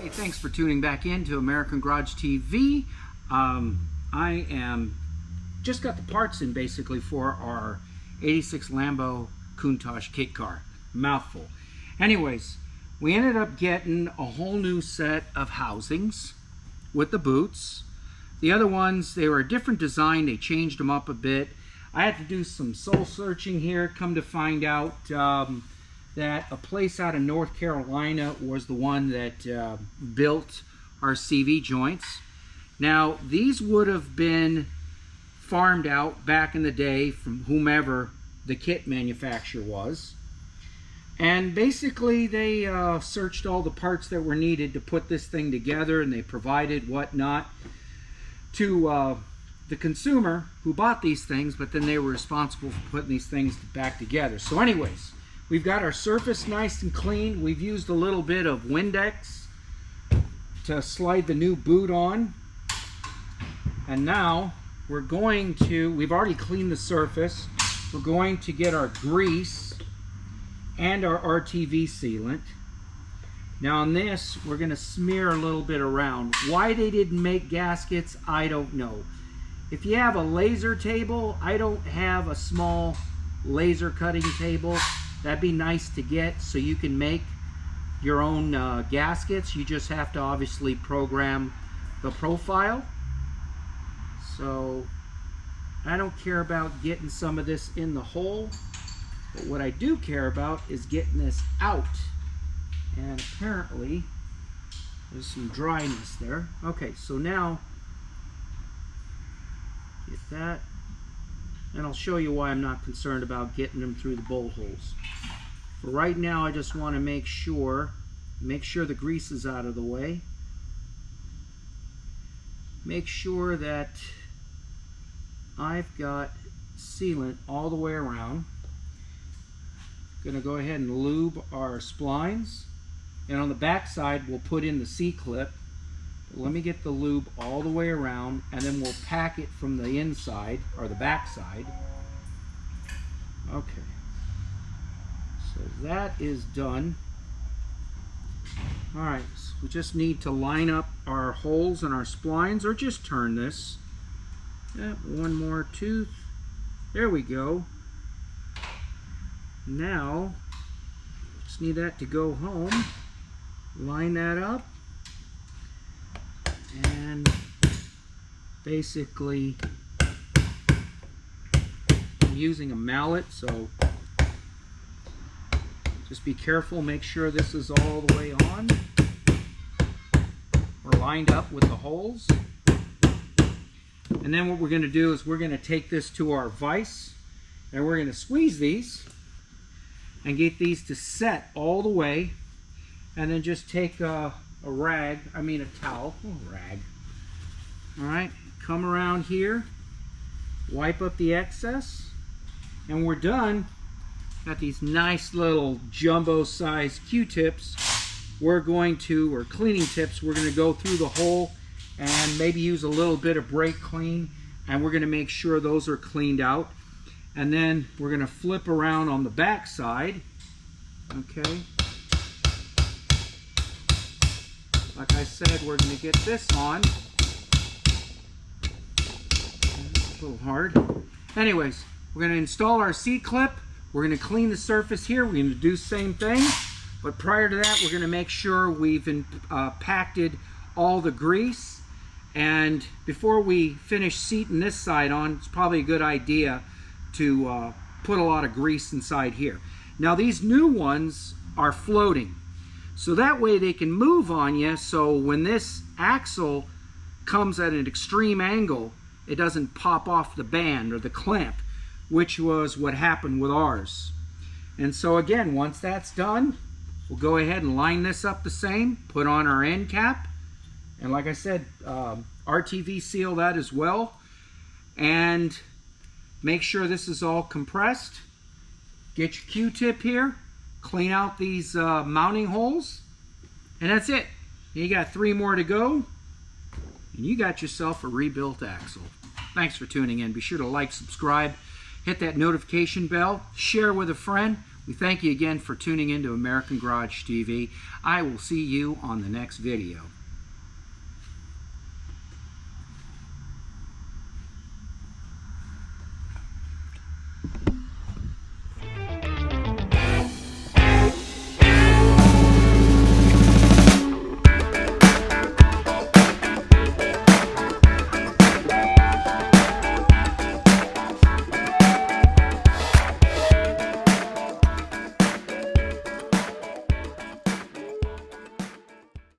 Hey, thanks for tuning back in to American Garage TV. I am just got the parts in basically for our 86 Lambo Countach kit car. Mouthful. Anyways, we ended up getting a whole new set of housings with the boots. The other ones, they were a different design. They changed them up a bit. I had to do some soul searching here. Come to find out that a place out in North Carolina was the one that built our CV joints. Now, these would have been farmed out back in the day from whomever the kit manufacturer was. And basically, they searched all the parts that were needed to put this thing together, and they provided whatnot to the consumer who bought these things, but then they were responsible for putting these things back together. So anyways, we've got our surface nice and clean. We've used a little bit of Windex to slide the new boot on. And now we're going to, we've already cleaned the surface. We're going to get our grease and our RTV sealant. Now on this, we're going to smear a little bit around. Why they didn't make gaskets, I don't know. If you have a laser table, I don't have a small laser cutting table. That'd be nice to get so you can make your own gaskets. You just have to obviously program the profile. So I don't care about getting some of this in the hole, but what I do care about is getting this out. And apparently there's some dryness there. Okay, so now get that. And I'll show you why I'm not concerned about getting them through the bolt holes. For right now, I just want to make sure the grease is out of the way. Make sure that I've got sealant all the way around. Gonna go ahead and lube our splines. And on the back side, we'll put in the C-clip. Let me get the lube all the way around, and then we'll pack it from the inside, or the back side. Okay. So that is done. Alright, so we just need to line up our holes in our splines, or just turn this. Yep, one more tooth. There we go. Now, just need that to go home. Line that up. And basically, I'm using a mallet, so just be careful. Make sure this is all the way on. We're lined up with the holes. And then what we're going to do is we're going to take this to our vise, and we're going to squeeze these and get these to set all the way, and then just take a towel, rag. Alright, come around here, wipe up the excess, and we're done. Got these nice little jumbo sized Q-tips. We're going to, or cleaning tips, we're going to go through the hole and maybe use a little bit of brake clean, and we're going to make sure those are cleaned out. And then we're going to flip around on the back side. Okay. Like I said, we're going to get this on. It's a little hard. Anyways, we're going to install our C-clip. We're going to clean the surface here. We're going to do the same thing. But prior to that, we're going to make sure we've impacted all the grease. And before we finish seating this side on, it's probably a good idea to put a lot of grease inside here. Now these new ones are floating, so that way they can move on you, so when this axle comes at an extreme angle, it doesn't pop off the band or the clamp, which was what happened with ours. And so again, once that's done, we'll go ahead and line this up the same, put on our end cap, and like I said, RTV seal that as well, and make sure this is all compressed. Get your Q-tip here, clean out these mounting holes, and that's it. You got 3 more to go, and you got yourself a rebuilt axle. Thanks for tuning in. Be sure to like, subscribe, hit that notification bell, share with a friend. We thank you again for tuning in to American Garage TV. I will see you on the next video.